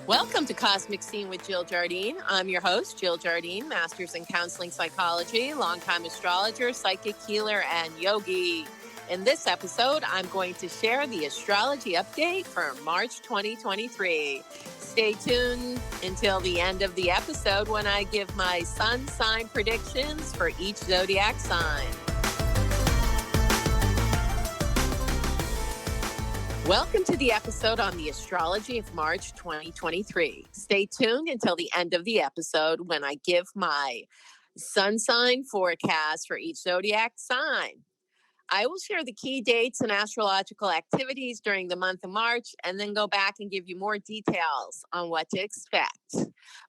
Welcome to Cosmic Scene with Jill Jardine. I'm your host, Jill Jardine, Master's in Counseling Psychology, longtime astrologer, psychic healer, and yogi. In this episode, I'm going to share the astrology update for March 2023. Stay tuned until the end of the episode when I give my sun sign predictions for each zodiac sign. Welcome to the episode on the astrology of March 2023. Stay tuned until the end of the episode when I give my sun sign forecast for each zodiac sign. I will share the key dates and astrological activities during the month of March and then go back and give you more details on what to expect.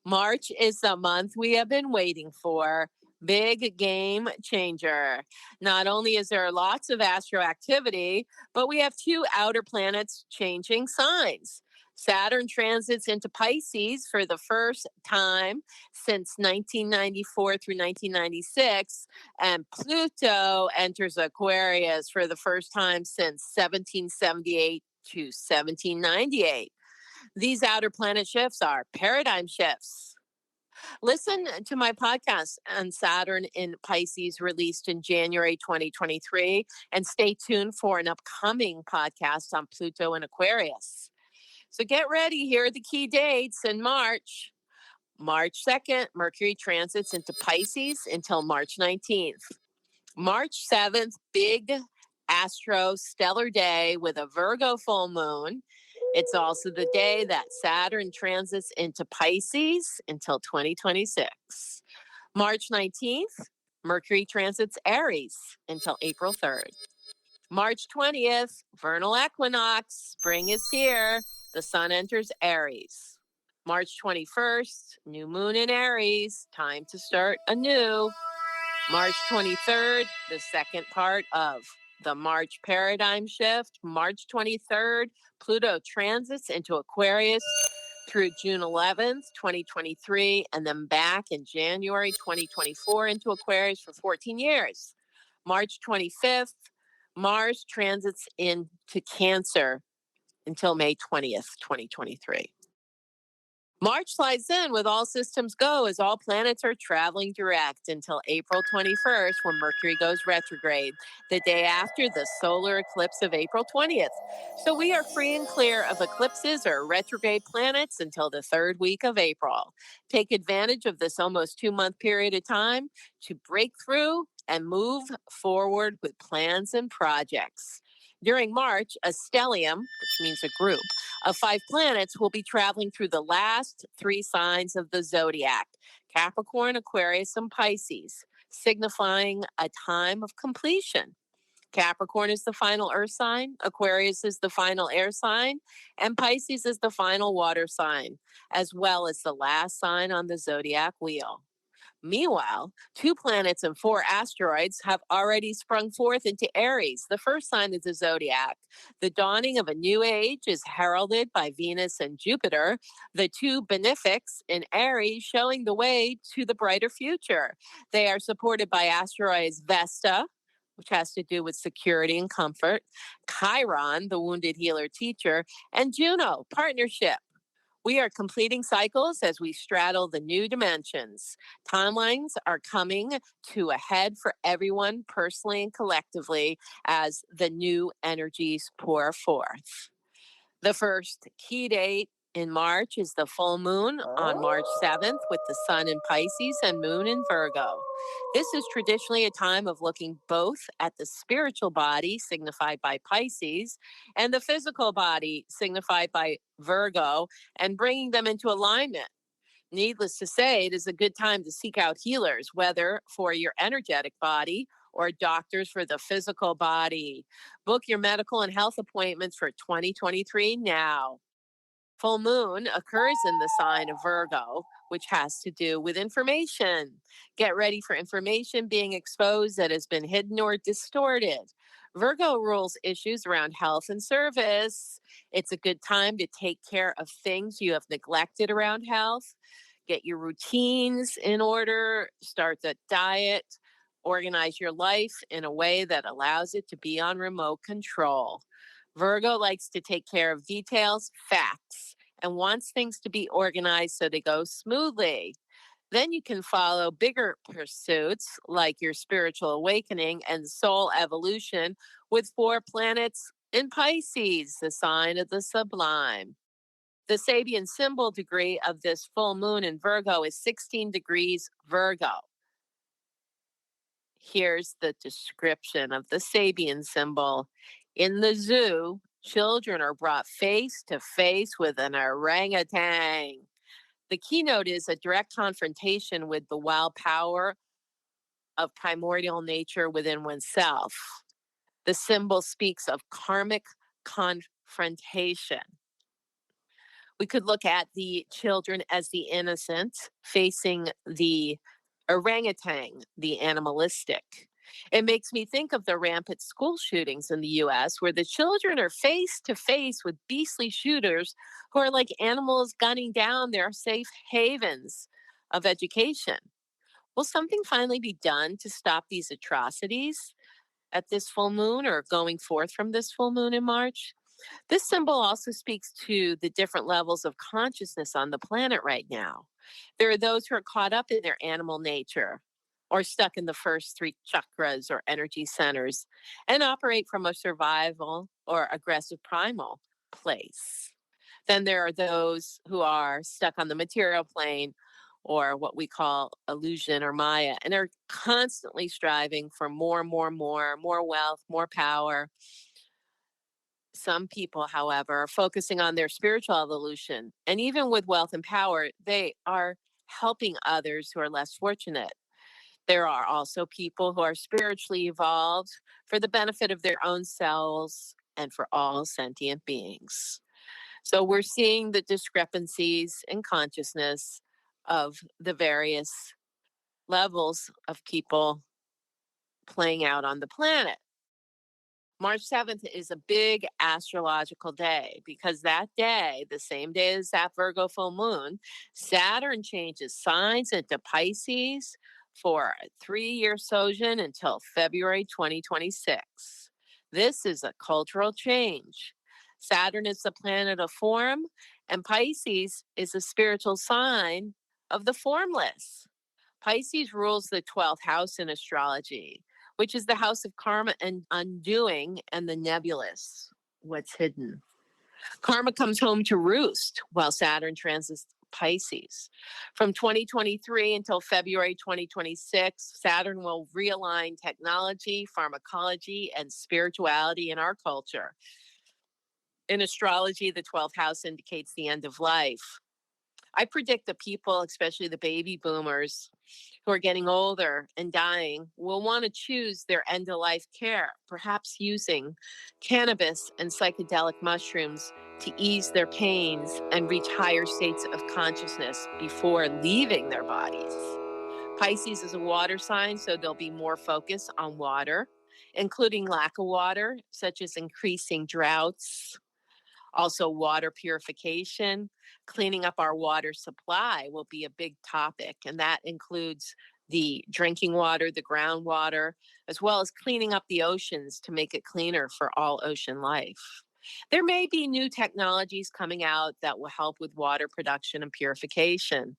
March is the month we have been waiting for. Big game changer. Not only is there lots of astro activity, but we have two outer planets changing signs. Saturn transits into Pisces for the first time since 1994 through 1996, and Pluto enters Aquarius for the first time since 1778 to 1798. These outer planet shifts are paradigm shifts. Listen to my podcast on Saturn in Pisces released in January 2023, and stay tuned for an upcoming podcast on Pluto and Aquarius. So get ready. Here are the key dates in March. March 2nd, Mercury transits into Pisces until March 19th. March 7th, big Astro stellar day with a Virgo full moon. It's also the day that Saturn transits into Pisces until 2026. March 19th, Mercury transits Aries until April 3rd. March 20th, vernal equinox, spring is here. The sun enters Aries. March 21st, new moon in Aries, time to start anew. March 23rd, the second part of the March paradigm shift. March 23rd, Pluto transits into Aquarius through June 11th, 2023, and then back in January 2024 into Aquarius for 14 years. March 25th, Mars transits into Cancer until May 20th, 2023. March slides in with all systems go as all planets are traveling direct until April 21st when Mercury goes retrograde, the day after the solar eclipse of April 20th. So we are free and clear of eclipses or retrograde planets until the third week of April. Take advantage of this almost 2-month period of time to break through and move forward with plans and projects. During March, a stellium, which means a group, of 5 planets will be traveling through the last 3 signs of the zodiac, Capricorn, Aquarius, and Pisces, signifying a time of completion. Capricorn is the final earth sign, Aquarius is the final air sign, and Pisces is the final water sign, as well as the last sign on the zodiac wheel. Meanwhile, 2 planets and 4 asteroids have already sprung forth into Aries, the first sign of the zodiac. The dawning of a new age is heralded by Venus and Jupiter, the 2 benefics in Aries showing the way to the brighter future. They are supported by asteroids Vesta, which has to do with security and comfort, Chiron, the wounded healer teacher, and Juno, partnership. We are completing cycles as we straddle the new dimensions. Timelines are coming to a head for everyone personally and collectively as the new energies pour forth. The first key date in March is the full moon on March 7th with the sun in Pisces and moon in Virgo. This is traditionally a time of looking both at the spiritual body, signified by Pisces, and the physical body, signified by Virgo, and bringing them into alignment. Needless to say, it is a good time to seek out healers, whether for your energetic body or doctors for the physical body. Book your medical and health appointments for 2023 now. Full moon occurs in the sign of Virgo, which has to do with information. Get ready for information being exposed that has been hidden or distorted. Virgo rules issues around health and service. It's a good time to take care of things you have neglected around health. Get your routines in order, start the diet, organize your life in a way that allows it to be on remote control. Virgo likes to take care of details, facts, and wants things to be organized so they go smoothly. Then you can follow bigger pursuits like your spiritual awakening and soul evolution with 4 planets in Pisces, the sign of the sublime. The Sabian symbol degree of this full moon in Virgo is 16 degrees Virgo. Here's the description of the Sabian symbol. In the zoo, children are brought face to face with an orangutan. The keynote is a direct confrontation with the wild power of primordial nature within oneself. The symbol speaks of karmic confrontation. We could look at the children as the innocent facing the orangutan, the animalistic. It makes me think of the rampant school shootings in the US where the children are face to face with beastly shooters who are like animals gunning down their safe havens of education. Will something finally be done to stop these atrocities at this full moon or going forth from this full moon in March? This symbol also speaks to the different levels of consciousness on the planet right now. There are those who are caught up in their animal nature or stuck in the first 3 chakras or energy centers and operate from a survival or aggressive primal place. Then there are those who are stuck on the material plane or what we call illusion or Maya and are constantly striving for more wealth, more power. Some people, however, are focusing on their spiritual evolution. And even with wealth and power, they are helping others who are less fortunate. There are also people who are spiritually evolved for the benefit of their own selves and for all sentient beings. So we're seeing the discrepancies in consciousness of the various levels of people playing out on the planet. March 7th is a big astrological day because that day, the same day as that Virgo full moon, Saturn changes signs into Pisces for a 3-year sojourn until February 2026. This is a cultural change. Saturn is the planet of form, and Pisces is a spiritual sign of the formless. Pisces rules the 12th house in astrology, which is the house of karma and undoing and the nebulous, what's hidden. Karma comes home to roost while Saturn transits Pisces. From 2023 until February 2026, Saturn will realign technology, pharmacology, and spirituality in our culture. In astrology, the 12th house indicates the end of life. I predict the people, especially the baby boomers who are getting older and dying, will want to choose their end of life care, perhaps using cannabis and psychedelic mushrooms to ease their pains and reach higher states of consciousness before leaving their bodies. Pisces is a water sign, so there'll be more focus on water, including lack of water, such as increasing droughts. Also, water purification, cleaning up our water supply will be a big topic, and that includes the drinking water, the groundwater, as well as cleaning up the oceans to make it cleaner for all ocean life. There may be new technologies coming out that will help with water production and purification.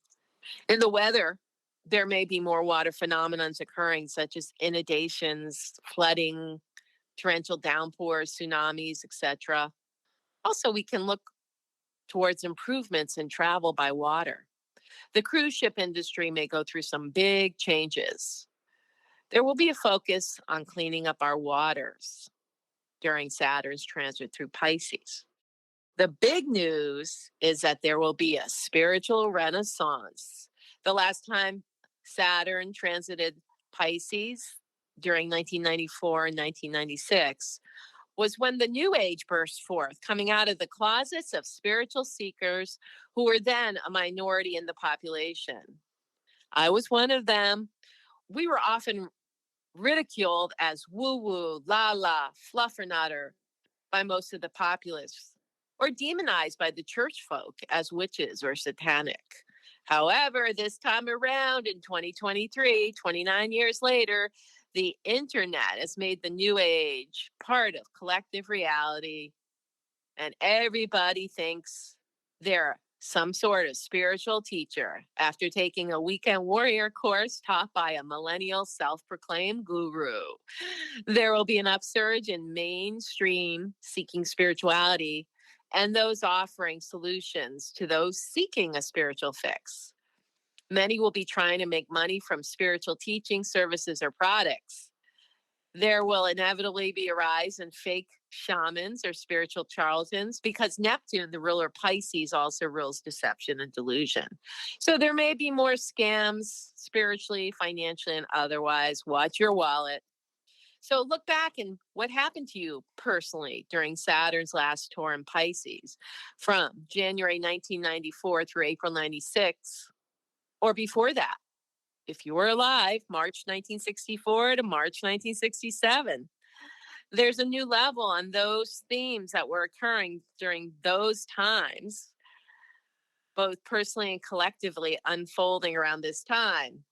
In the weather, there may be more water phenomena occurring, such as inundations, flooding, torrential downpours, tsunamis, etc. Also, we can look towards improvements in travel by water. The cruise ship industry may go through some big changes. There will be a focus on cleaning up our waters during Saturn's transit through Pisces. The big news is that there will be a spiritual renaissance. The last time Saturn transited Pisces during 1994 and 1996 was when the New Age burst forth, coming out of the closets of spiritual seekers who were then a minority in the population. I was one of them. We were often ridiculed as woo-woo, la-la, fluffernutter by most of the populace, or demonized by the church folk as witches or satanic. However, this time around in 2023, 29 years later, the internet has made the New Age part of collective reality, and everybody thinks They're some sort of spiritual teacher after taking a weekend warrior course taught by a millennial self-proclaimed guru. There will be an upsurge in mainstream seeking spirituality and those offering solutions to those seeking a spiritual fix. Many will be trying to make money from spiritual teaching, services, or products. There will inevitably be a rise in fake shamans or spiritual charlatans because Neptune, the ruler of Pisces, also rules deception and delusion. So there may be more scams spiritually, financially, and otherwise. Watch your wallet. So look back and what happened to you personally during Saturn's last tour in Pisces from January 1994 through April 96 or before that. If you were alive, March 1964 to March 1967. There's a new level on those themes that were occurring during those times, both personally and collectively unfolding around this time.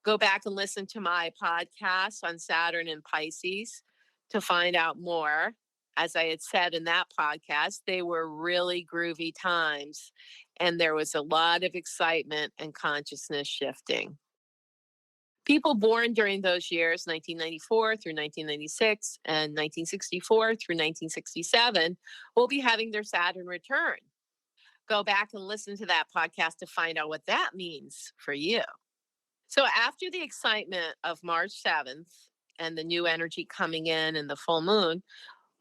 Go back and listen to my podcast on Saturn and Pisces to find out more. As I had said in that podcast, they were really groovy times, and there was a lot of excitement and consciousness shifting. People born during those years, 1994 through 1996 and 1964 through 1967, will be having their Saturn return. Go back and listen to that podcast to find out what that means for you. So after the excitement of March 7th and the new energy coming in and the full moon,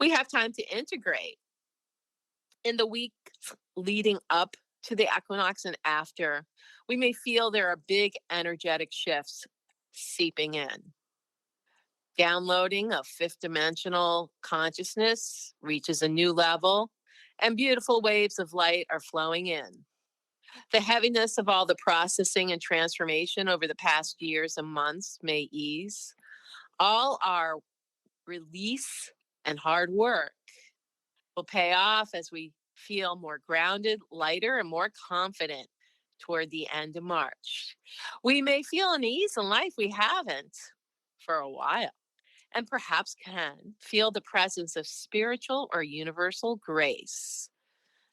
we have time to integrate. In the weeks leading up to the equinox and after, we may feel there are big energetic shifts seeping in. Downloading of fifth dimensional consciousness reaches a new level, and beautiful waves of light are flowing in. The heaviness of all the processing and transformation over the past years and months may ease. All our release and hard work will pay off as we feel more grounded, lighter, and more confident toward the end of March. We may feel an ease in life we haven't for a while, and perhaps can feel the presence of spiritual or universal grace.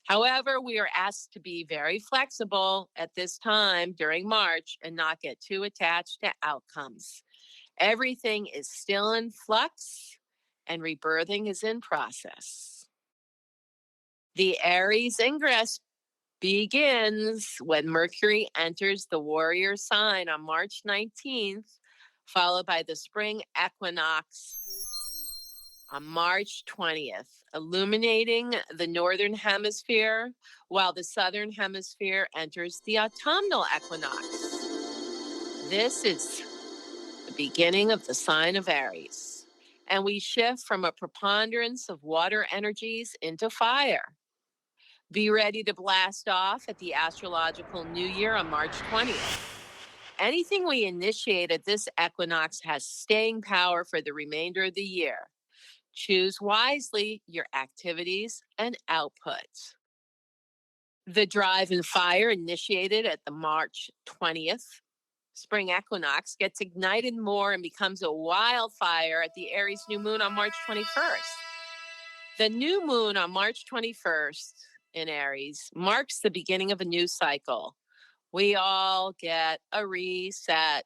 However, we are asked to be very flexible at this time during March and not get too attached to outcomes. Everything is still in flux and rebirthing is in process. The Aries ingress begins when Mercury enters the warrior sign on March 19th, followed by the spring equinox on March 20th, illuminating the northern hemisphere while the southern hemisphere enters the autumnal equinox. This is the beginning of the sign of Aries, and we shift from a preponderance of water energies into fire. Be ready to blast off at the astrological new year on March 20th. Anything we initiate at this equinox has staying power for the remainder of the year. Choose wisely your activities and outputs. The drive and fire initiated at the March 20th spring equinox gets ignited more and becomes a wildfire at the Aries new moon on March 21st. The new moon on March 21st in Aries marks the beginning of a new cycle. We all get a reset.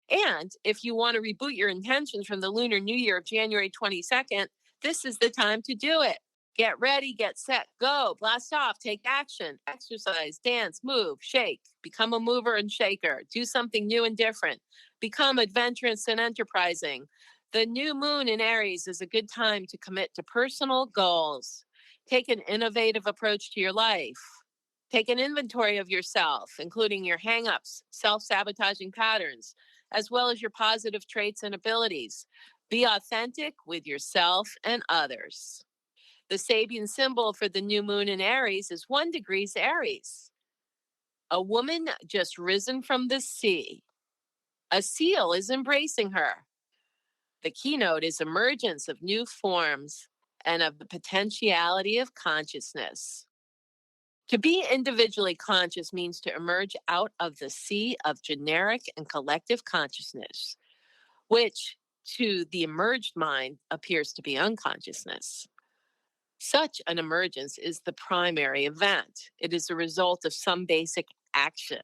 And if you want to reboot your intentions from the Lunar New Year of January 22nd, this is the time to do it. Get ready, get set, go, blast off, take action, exercise, dance, move, shake, become a mover and shaker, do something new and different, become adventurous and enterprising. The new moon in Aries is a good time to commit to personal goals. Take an innovative approach to your life. Take an inventory of yourself, including your hang-ups, self-sabotaging patterns, as well as your positive traits and abilities. Be authentic with yourself and others. The Sabian symbol for the new moon in Aries is 1 degrees Aries. A woman just risen from the sea. A seal is embracing her. The keynote is emergence of new forms and of the potentiality of consciousness. To be individually conscious means to emerge out of the sea of generic and collective consciousness, which to the emerged mind appears to be unconsciousness. Such an emergence is the primary event. It is a result of some basic action,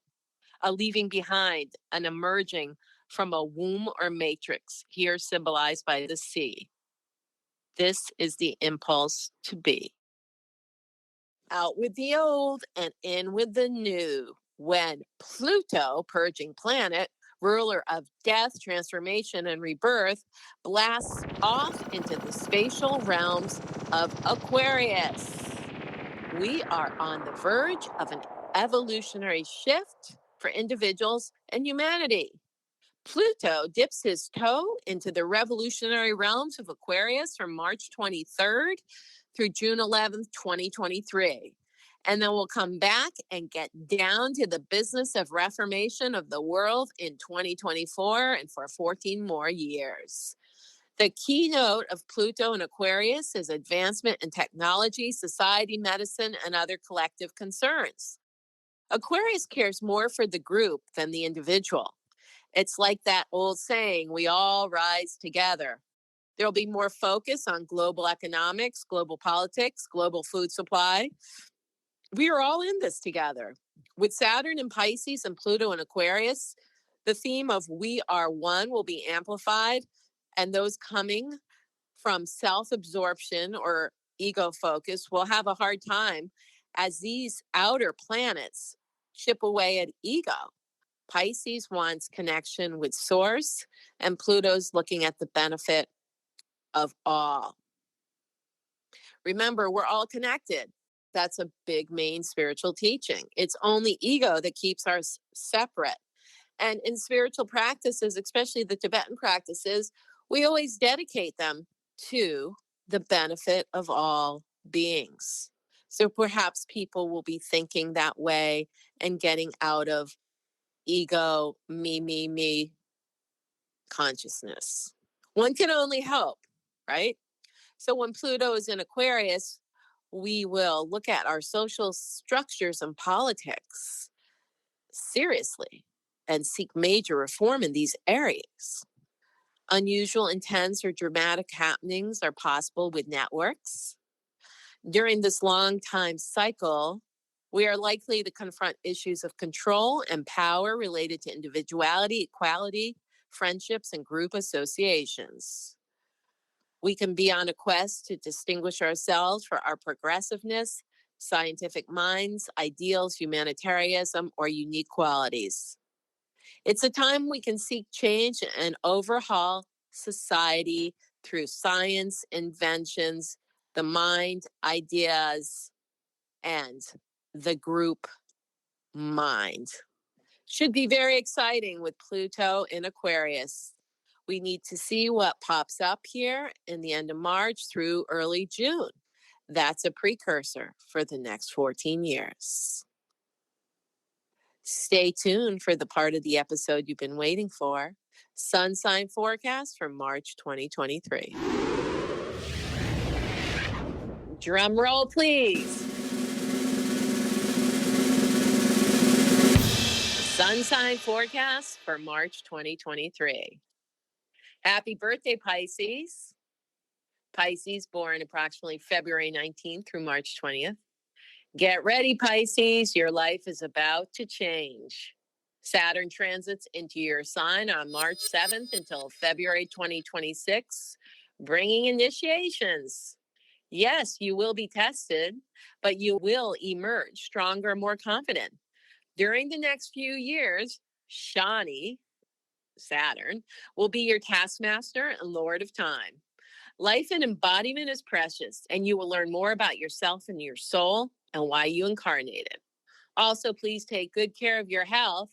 a leaving behind, an emerging from a womb or matrix, here symbolized by the sea. This is the impulse to be. Out with the old and in with the new. When Pluto, purging planet, ruler of death, transformation, and rebirth, blasts off into the spatial realms of Aquarius. We are on the verge of an evolutionary shift for individuals and humanity. Pluto dips his toe into the revolutionary realms of Aquarius from March 23rd through June 11th, 2023. And then we'll come back and get down to the business of reformation of the world in 2024 and for 14 more years. The keynote of Pluto in Aquarius is advancement in technology, society, medicine, and other collective concerns. Aquarius cares more for the group than the individual. It's like that old saying, we all rise together. There'll be more focus on global economics, global politics, global food supply. We are all in this together. With Saturn in Pisces and Pluto in Aquarius, the theme of we are one will be amplified, and those coming from self-absorption or ego focus will have a hard time as these outer planets chip away at ego. Pisces wants connection with source, and Pluto's looking at the benefit of all. Remember, we're all connected. That's a big main spiritual teaching. It's only ego that keeps us separate. And in spiritual practices, especially the Tibetan practices, we always dedicate them to the benefit of all beings. So perhaps people will be thinking that way and getting out of ego, me consciousness. One can only hope, right? So when Pluto is in Aquarius, we will look at our social structures and politics seriously and seek major reform in these areas. Unusual, intense, or dramatic happenings are possible with networks. During this long time cycle, we are likely to confront issues of control and power related to individuality, equality, friendships, and group associations. We can be on a quest to distinguish ourselves for our progressiveness, scientific minds, ideals, humanitarianism, or unique qualities. It's a time we can seek change and overhaul society through science, inventions, the mind, ideas, and the group mind. Should be very exciting with Pluto in Aquarius. We need to see what pops up here in the end of March through early June. That's a precursor for the next 14 years. Stay tuned for the part of the episode you've been waiting for. Sun sign forecast for March 2023. Drum roll, please. Sun sign forecast for March 2023. Happy birthday, Pisces. Pisces born approximately February 19th through March 20th. Get ready, Pisces. Your life is about to change. Saturn transits into your sign on March 7th until February 2026, bringing initiations. Yes, you will be tested, but you will emerge stronger, more confident. During the next few years, Shani, Saturn, will be your taskmaster and lord of time. Life and embodiment is precious, and you will learn more about yourself and your soul and why you incarnated. Also, please take good care of your health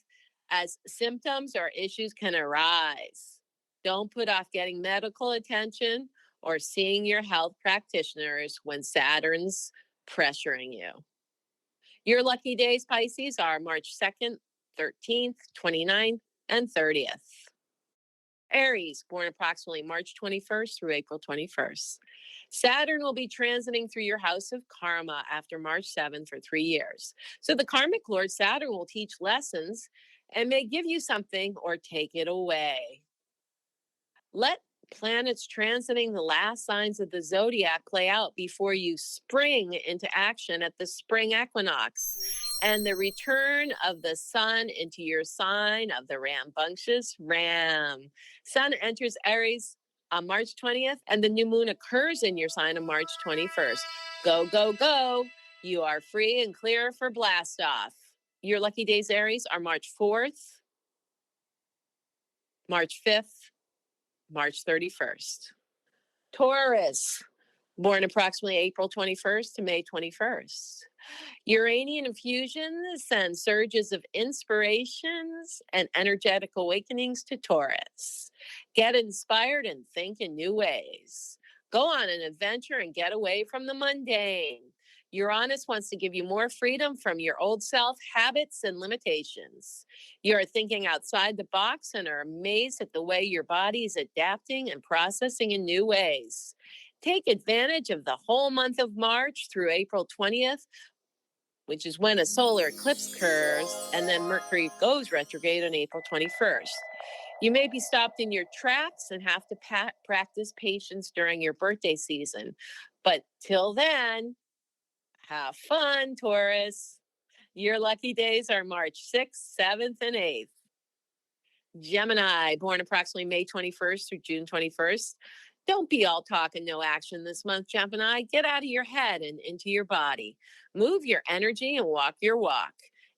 as symptoms or issues can arise. Don't put off getting medical attention or seeing your health practitioners when Saturn's pressuring you. Your lucky days, Pisces, are March 2nd, 13th, 29th, and 30th. Aries, born approximately March 21st through April 21st. Saturn will be transiting through your house of karma after March 7th for 3 years. So the karmic lord Saturn will teach lessons and may give you something or take it away. Let planets transiting the last signs of the zodiac play out before you spring into action at the spring equinox and the return of the sun into your sign of the rambunctious ram. Sun enters Aries on March 20th, and the new moon occurs in your sign on March 21st. Go, go, go. You are free and clear for blast off. Your lucky days, Aries, are March 4th, March 5th, March 31st. Taurus, born approximately April 21st to May 21st. Uranian infusions send surges of inspirations and energetic awakenings to Taurus. Get inspired and think in new ways. Go on an adventure and get away from the mundane. Uranus wants to give you more freedom from your old self, habits, and limitations. You're thinking outside the box and are amazed at the way your body is adapting and processing in new ways. Take advantage of the whole month of March through April 20th, which is when a solar eclipse occurs, and then Mercury goes retrograde on April 21st. You may be stopped in your tracks and have to practice patience during your birthday season. But till then, have fun, Taurus. Your lucky days are March 6th, 7th, and 8th. Gemini, born approximately May 21st through June 21st. Don't be all talk and no action this month, Gemini. Get out of your head and into your body. Move your energy and walk your walk.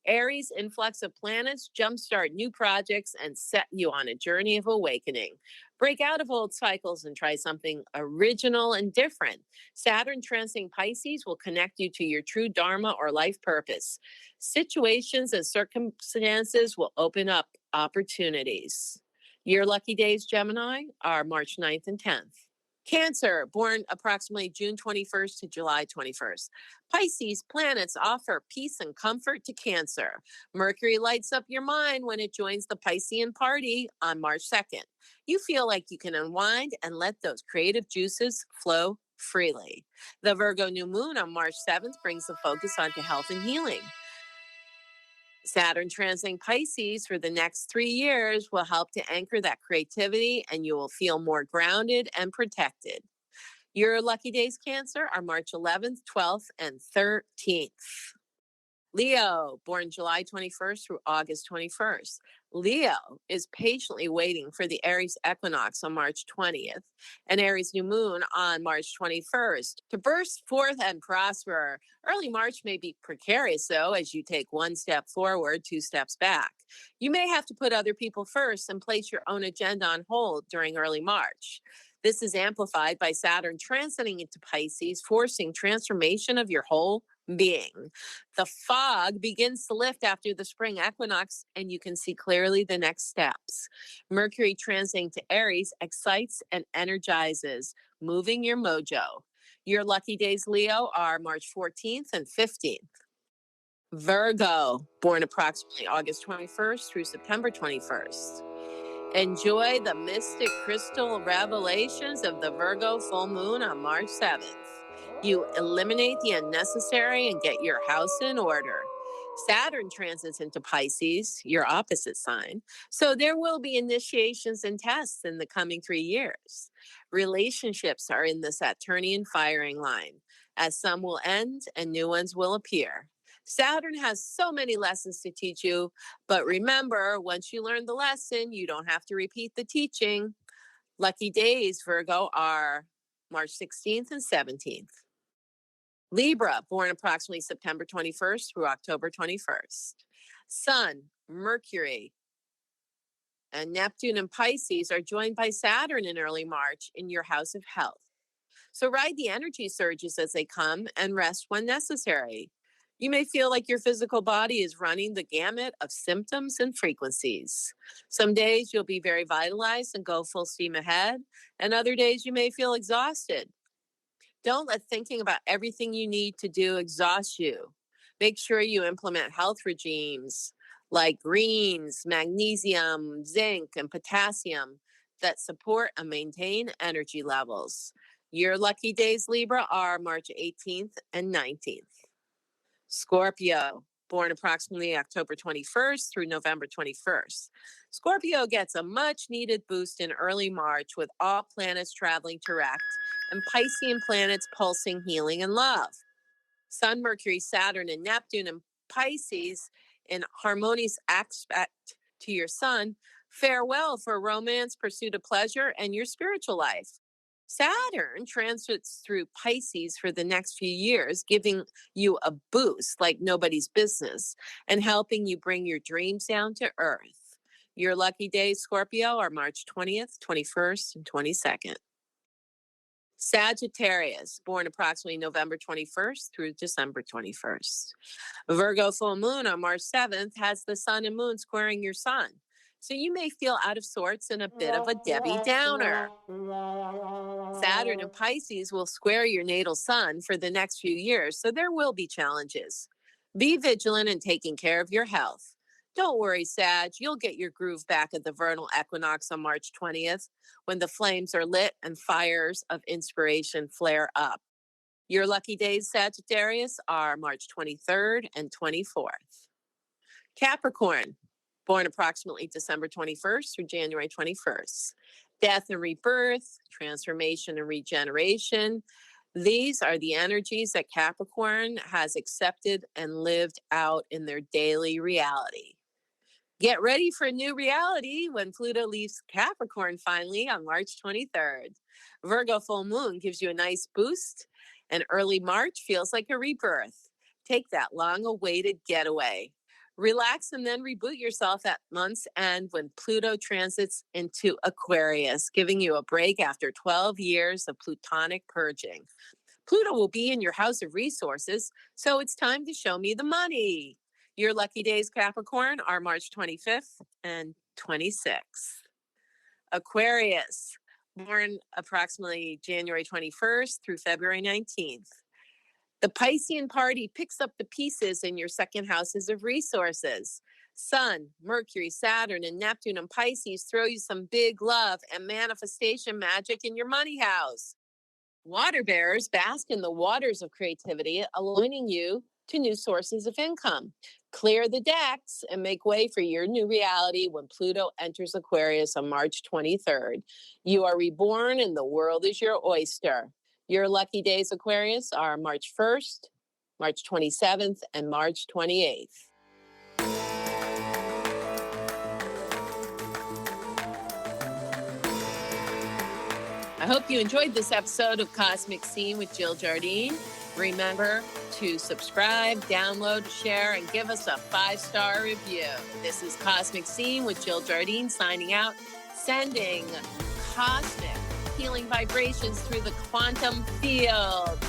Aries, influx of planets, jumpstart new projects and set you on a journey of awakening. Break out of old cycles and try something original and different. Saturn transiting Pisces will connect you to your true dharma or life purpose. Situations and circumstances will open up opportunities. Your lucky days, Gemini, are March 9th and 10th. Cancer, born approximately June 21st to July 21st. Pisces planets offer peace and comfort to Cancer. Mercury lights up your mind when it joins the Piscean party on March 2nd. You feel like you can unwind and let those creative juices flow freely. The Virgo new moon on March 7th brings the focus onto health and healing. Saturn transiting Pisces for the next 3 years will help to anchor that creativity, and you will feel more grounded and protected. Your lucky days, Cancer, are March 11th, 12th, and 13th. Leo, born July 21st through August 21st. Leo is patiently waiting for the Aries equinox on March 20th and Aries new moon on March 21st to burst forth and prosper. Early March may be precarious, though, as you take one step forward, 2 steps back. You may have to put other people first and place your own agenda on hold during early March. This is amplified by Saturn transiting into Pisces, forcing transformation of your whole being. The fog begins to lift after the spring equinox, and you can see clearly the next steps. Mercury transiting to Aries excites and energizes, moving your mojo. Your lucky days, Leo, are March 14th and 15th. Virgo, born approximately August 21st through September 21st. Enjoy the mystic crystal revelations of the Virgo full moon on March 7th. You eliminate the unnecessary and get your house in order. Saturn transits into Pisces, your opposite sign, so there will be initiations and tests in the coming 3 years. Relationships are in the Saturnian firing line, as some will end and new ones will appear. Saturn has so many lessons to teach you, but remember, once you learn the lesson, you don't have to repeat the teaching. Lucky days, Virgo, are March 16th and 17th. Libra, born approximately September 21st through October 21st. Sun, Mercury, and Neptune and Pisces are joined by Saturn in early March in your house of health. So ride the energy surges as they come and rest when necessary. You may feel like your physical body is running the gamut of symptoms and frequencies. Some days you'll be very vitalized and go full steam ahead, and other days you may feel exhausted. Don't let thinking about everything you need to do exhaust you. Make sure you implement health regimes like greens, magnesium, zinc, and potassium that support and maintain energy levels. Your lucky days, Libra, are March 18th and 19th. Scorpio, born approximately October 21st through November 21st. Scorpio gets a much needed boost in early March with all planets traveling direct and Piscean planets pulsing healing and love. Sun, Mercury, Saturn, and Neptune and Pisces in harmonious aspect to your sun fare well for romance, pursuit of pleasure, and your spiritual life. Saturn transits through Pisces for the next few years, giving you a boost like nobody's business and helping you bring your dreams down to earth. Your lucky days, Scorpio, are March 20th, 21st, and 22nd. Sagittarius, born approximately November 21st through December 21st. Virgo full moon on March 7th has the sun and moon squaring your sun. So you may feel out of sorts and a bit of a Debbie Downer. Saturn and Pisces will square your natal sun for the next few years, so there will be challenges. Be vigilant in taking care of your health. Don't worry, Sag, you'll get your groove back at the vernal equinox on March 20th when the flames are lit and fires of inspiration flare up. Your lucky days, Sagittarius, are March 23rd and 24th. Capricorn, born approximately December 21st through January 21st. Death and rebirth, transformation and regeneration. These are the energies that Capricorn has accepted and lived out in their daily reality. Get ready for a new reality when Pluto leaves Capricorn finally on March 23rd. Virgo full moon gives you a nice boost, and early March feels like a rebirth. Take that long-awaited getaway. Relax and then reboot yourself at month's end when Pluto transits into Aquarius, giving you a break after 12 years of plutonic purging. Pluto will be in your house of resources, so it's time to show me the money. Your lucky days, Capricorn, are March 25th and 26th. Aquarius, born approximately January 21st through February 19th. The Piscean party picks up the pieces in your second houses of resources. Sun, Mercury, Saturn, and Neptune and Pisces throw you some big love and manifestation magic in your money house. Water bearers bask in the waters of creativity, aligning you to new sources of income. Clear the decks and make way for your new reality when Pluto enters Aquarius on March 23rd. You are reborn and the world is your oyster. Your lucky days, Aquarius, are March 1st, March 27th, and March 28th. I hope you enjoyed this episode of Cosmic Scene with Jill Jardine. Remember to subscribe, download, share, and give us a 5-star review. This is Cosmic Scene with Jill Jardine signing out, sending cosmic healing vibrations through the quantum field.